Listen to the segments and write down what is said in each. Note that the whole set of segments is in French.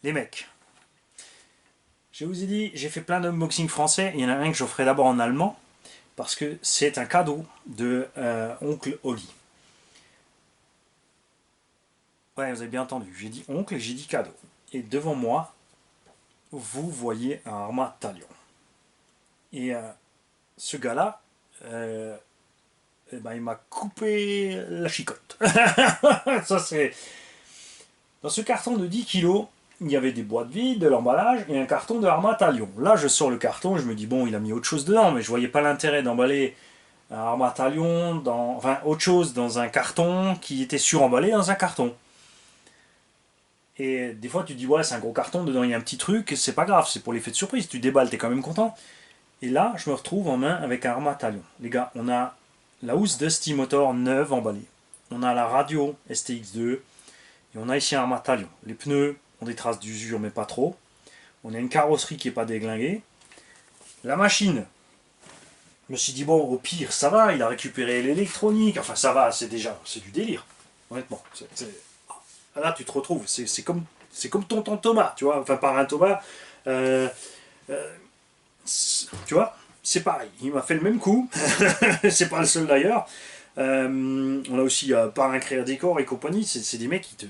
Les mecs, je vous ai dit, j'ai fait plein d'unboxings français. Il y en a un que je ferai d'abord en allemand, parce que c'est un cadeau de oncle Oli. Ouais, vous avez bien entendu. J'ai dit oncle et j'ai dit cadeau. Et devant moi, vous voyez un Arma Talion. Et ce gars-là, eh ben, il m'a coupé la chicotte. Ça, c'est... Dans ce carton de 10 kilos, il y avait des boîtes vides, de l'emballage et un carton de Arma Talion. Là, je sors le carton, je me dis, bon, il a mis autre chose dedans, mais je voyais pas l'intérêt d'emballer un Arma Talion, enfin, autre chose dans un carton qui était suremballé dans un carton. Et des fois, tu te dis, ouais, c'est un gros carton, dedans il y a un petit truc, c'est pas grave, c'est pour l'effet de surprise, tu déballes, t'es quand même content. Et là, je me retrouve en main avec un Arma Talion. Les gars, on a la housse Dusty Motor neuve emballée. On a la radio STX2. Et on a ici un Arma Talion. Les pneus ont des traces d'usure, mais pas trop. On a une carrosserie qui n'est pas déglinguée. La machine, je me suis dit, bon, au pire, ça va, il a récupéré l'électronique. Enfin, ça va, c'est du délire. Honnêtement. Là, tu te retrouves. C'est comme tonton Thomas, tu vois. Enfin, par un Thomas. Euh, euh, tu vois, c'est pareil. Il m'a fait le même coup. C'est pas le seul d'ailleurs. On a aussi Parrain Créa Décor et compagnie. C'est des mecs qui te...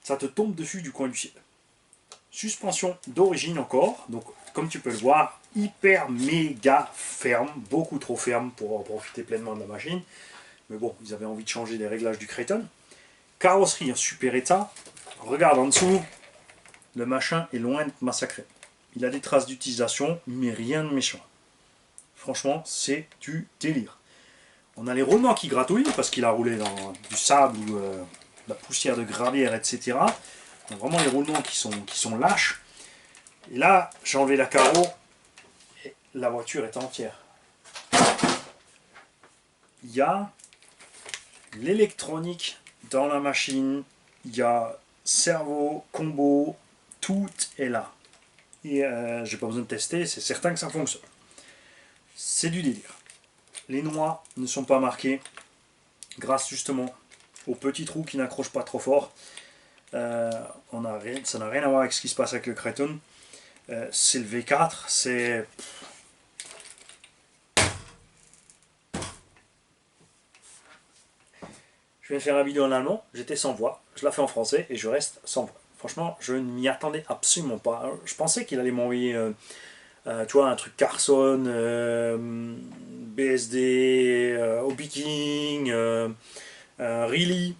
Ça te tombe dessus du coin du ciel. Suspension d'origine encore. Donc, comme tu peux le voir, hyper méga ferme. Beaucoup trop ferme pour profiter pleinement de la machine. Mais bon, ils avaient envie de changer les réglages du Kraton. Carrosserie en super état. Regarde en dessous. Le machin est loin de massacrer. Il a des traces d'utilisation, mais rien de méchant. Franchement, c'est du délire. On a les roulements qui gratouillent, parce qu'il a roulé dans du sable ou la poussière de gravière, etc. Donc vraiment les roulements qui sont lâches. Et là, j'ai enlevé la carreau, et la voiture est entière. Il y a l'électronique dans la machine, il y a cerveau, combo, tout est là. Et j'ai pas besoin de tester, c'est certain que ça fonctionne. C'est du délire. Les noix ne sont pas marquées grâce justement aux petits trous qui n'accrochent pas trop fort. Ça n'a rien à voir avec ce qui se passe avec le Kraton. C'est le V4, c'est... Je viens de faire la vidéo en allemand, j'étais sans voix, je la fais en français et je reste sans voix. Franchement, je ne m'y attendais absolument pas. Je pensais qu'il allait m'envoyer tu vois, un truc Carson, BSD, Hobby King, Really.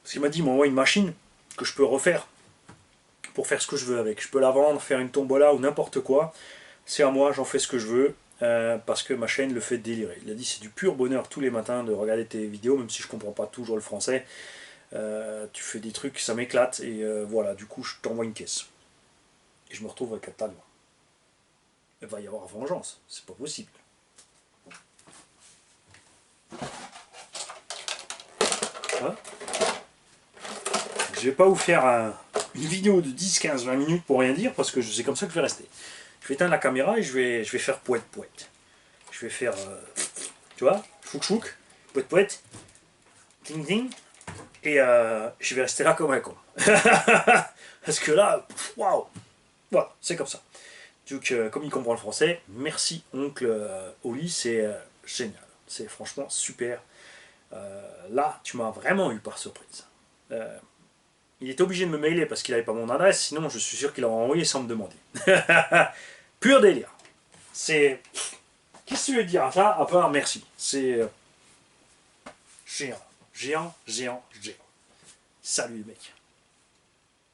Parce qu'il m'a dit, il m'envoie une machine que je peux refaire pour faire ce que je veux avec. Je peux la vendre, faire une tombola ou n'importe quoi. C'est à moi, j'en fais ce que je veux. Parce que ma chaîne le fait délirer. Il a dit c'est du pur bonheur tous les matins de regarder tes vidéos, même si je comprends pas toujours le français. Tu fais des trucs, ça m'éclate, et voilà, du coup je t'envoie une caisse. Et je me retrouve avec un talent. Il va y avoir vengeance, c'est pas possible. Hein, je vais pas vous faire une vidéo de 10, 15, 20 minutes pour rien dire, parce que c'est comme ça que je vais rester. Je vais éteindre la caméra et je vais faire poète poète. Je vais faire, tu vois, chouk chouk, poète poète, ting ting, et je vais rester là comme un con. Parce que là, waouh, voilà, c'est comme ça. Donc, comme il comprend le français, merci oncle Oli, c'est génial, c'est franchement super. Là, tu m'as vraiment eu par surprise. Il était obligé de me mailer parce qu'il n'avait pas mon adresse, sinon je suis sûr qu'il aurait envoyé sans me demander. Pur délire. C'est... Qu'est-ce que tu veux dire à ça à part merci? C'est géant, géant, géant, géant. Salut les mecs.